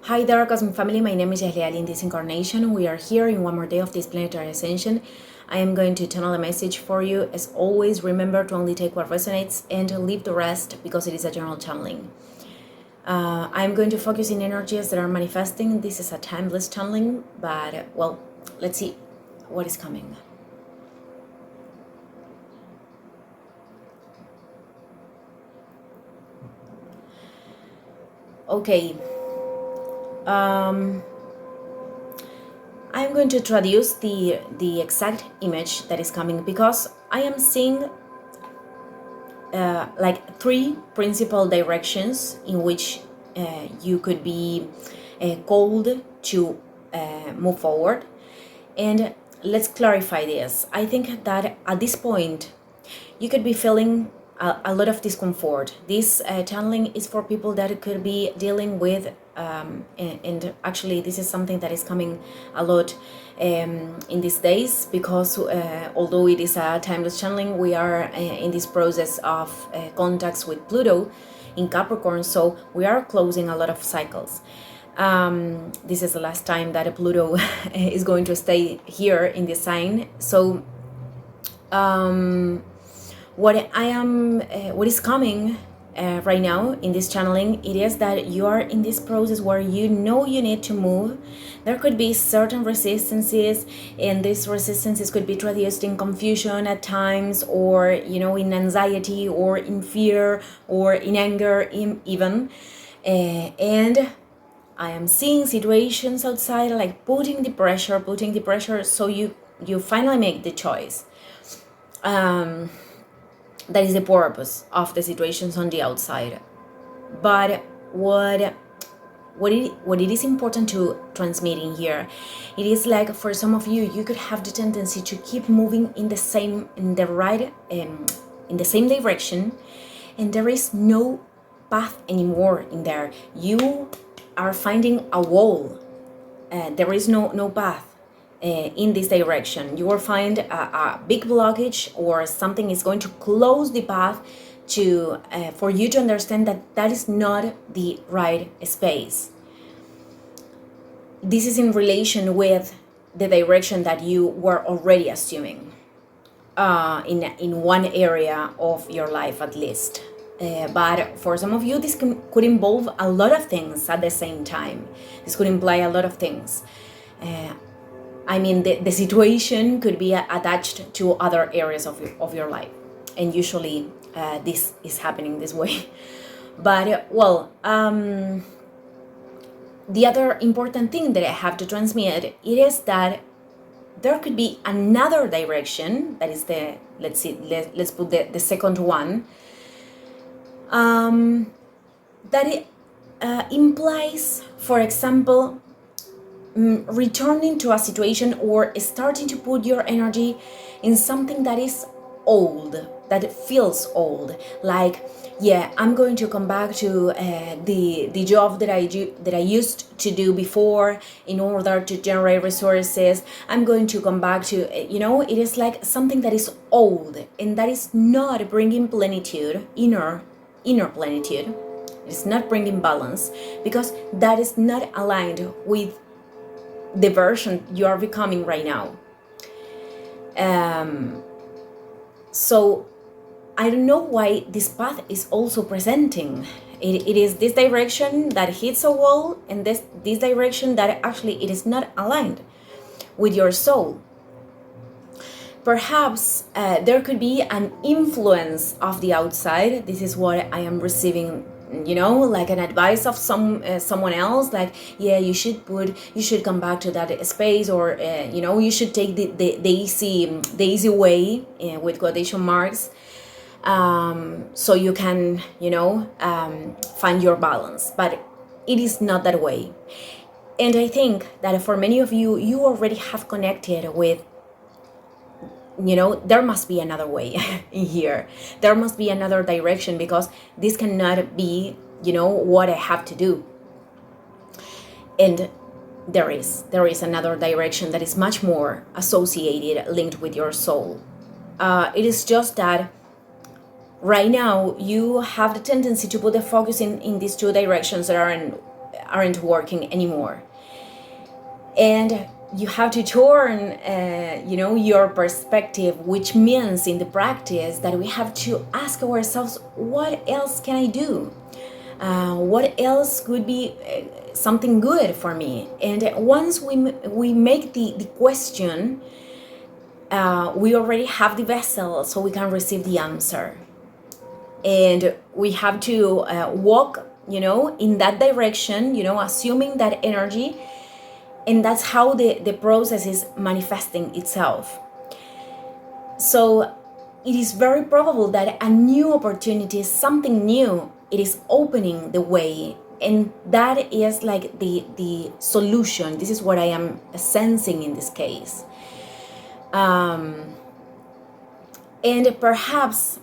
Hi there, Cosmic Family. My name is Yahlia Ali. In this incarnation, we are here in one more day of this planetary ascension. I am going to channel a message for you. As always, remember to only take what resonates and to leave the rest because it is a general channeling. I'm going to focus in energies that are manifesting. This is a timeless channeling, but well, let's see what is coming. Okay. I'm going to traduce the exact image that is coming because I am seeing like three principal directions in which you could be called to move forward. And let's clarify this. I think that at this point, you could be feeling a lot of discomfort. This channeling is for people that could be dealing with, and actually this is something that is coming a lot in these days because although it is a timeless channeling, we are in this process of contacts with Pluto in Capricorn, so we are closing a lot of cycles. This is the last time that Pluto is going to stay here in this sign. So what is coming right now in this channeling, it is that you are in this process where you know you need to move. There could be certain resistances, and these resistances could be traduced in confusion at times, or in anxiety, or in fear, or in anger even. And I am seeing situations outside like putting the pressure so you finally make the choice. That is the purpose of the situations on the outside. But what it is important to transmit in here, it is like for some of you, you could have the tendency to keep moving in the same direction, and there is no path anymore in there. You are finding a wall. There is no path in this direction. You will find a big blockage, or something is going to close the path to for you to understand that is not the right space. This is in relation with the direction that you were already assuming in one area of your life at least. But for some of you, this could involve a lot of things at the same time. This could imply a lot of things. I mean, the situation could be attached to other areas of your life. And usually this is happening this way. But, well, the other important thing that I have to transmit, it is that there could be another direction. That is let's put the second one. That it implies, for example, returning to a situation or starting to put your energy in something that is old, that feels old. Like, yeah, I'm going to come back to the job that I used to do before in order to generate resources. I'm going to come back to, it is like something that is old and that is not bringing plenitude, inner plenitude. It's not bringing balance because that is not aligned with the version you are becoming right now. So I don't know why this path is also presenting. It is this direction that hits a wall, and this direction that actually it is not aligned with your soul. Perhaps there could be an influence of the outside. This is what I am receiving, like an advice of someone else, like, yeah, you should come back to that space, or you should take the easy way, with quotation marks, so you can find your balance. But it is not that way. And I think that for many of you, you already have connected with, there must be another way in here. There must be another direction, because this cannot be, what I have to do. And there is another direction that is much more associated, linked with your soul. It is just that right now you have the tendency to put the focus in these two directions that are aren't working anymore. And you have to turn your perspective, which means in the practice that we have to ask ourselves, what else can I do? What else could be something good for me? And once we make the question, we already have the vessel, so we can receive the answer. And we have to walk in that direction, assuming that energy. And that's how the process is manifesting itself. So it is very probable that a new opportunity, something new, it is opening the way. And that is like the solution. This is what I am sensing in this case. And perhaps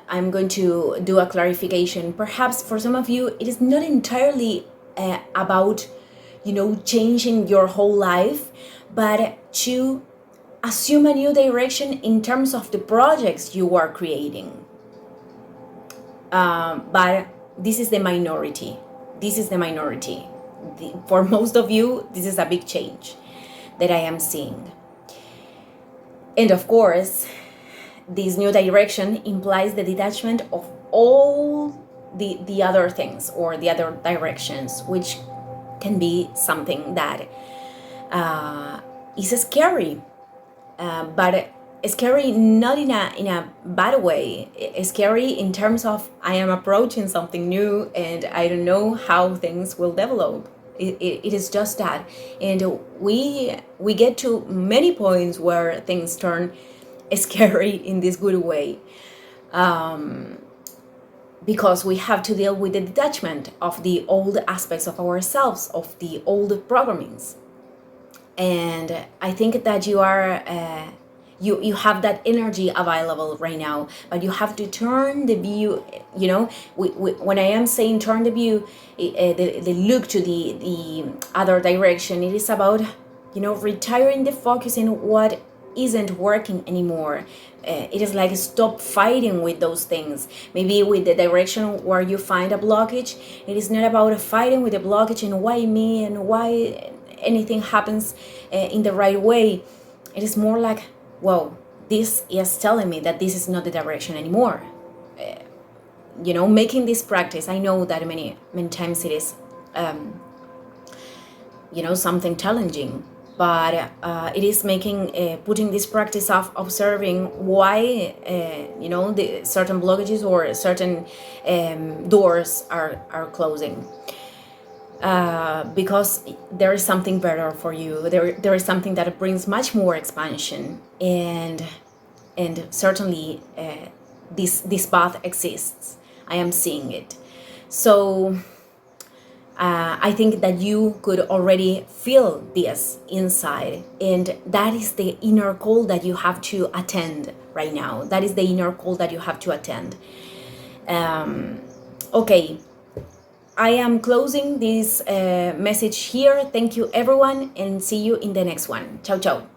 I'm going to do a clarification. Perhaps for some of you, it is not entirely about changing your whole life, but to assume a new direction in terms of the projects you are creating. But this is the minority. For most of you, this is a big change that I am seeing. And of course, this new direction implies the detachment of all the other things or the other directions, which can be something that is scary, but scary not in a bad way. It's scary in terms of I am approaching something new and I don't know how things will develop. It is just that, and we get to many points where things turn scary in this good way. Because we have to deal with the detachment of the old aspects of ourselves, of the old programmings. And I think that you are, you have that energy available right now, but you have to turn the view, when I am saying turn the view, the look to the other direction, it is about, retiring the focus in what isn't working anymore. It is like stop fighting with those things. Maybe with the direction where you find a blockage, it is not about fighting with the blockage and why me and why anything happens in the right way. It is more like, well, this is telling me that this is not the direction anymore. Making this practice, I know that many times it is something challenging, but it is putting this practice of observing why the certain blockages or certain doors are closing, because there is something better for you. There is something that brings much more expansion, and certainly this path exists. I am seeing it. So I think that you could already feel this inside, and that is the inner call that you have to attend right now. That is the inner call that you have to attend. Okay, I am closing this message here. Thank you, everyone, and see you in the next one. Ciao, ciao.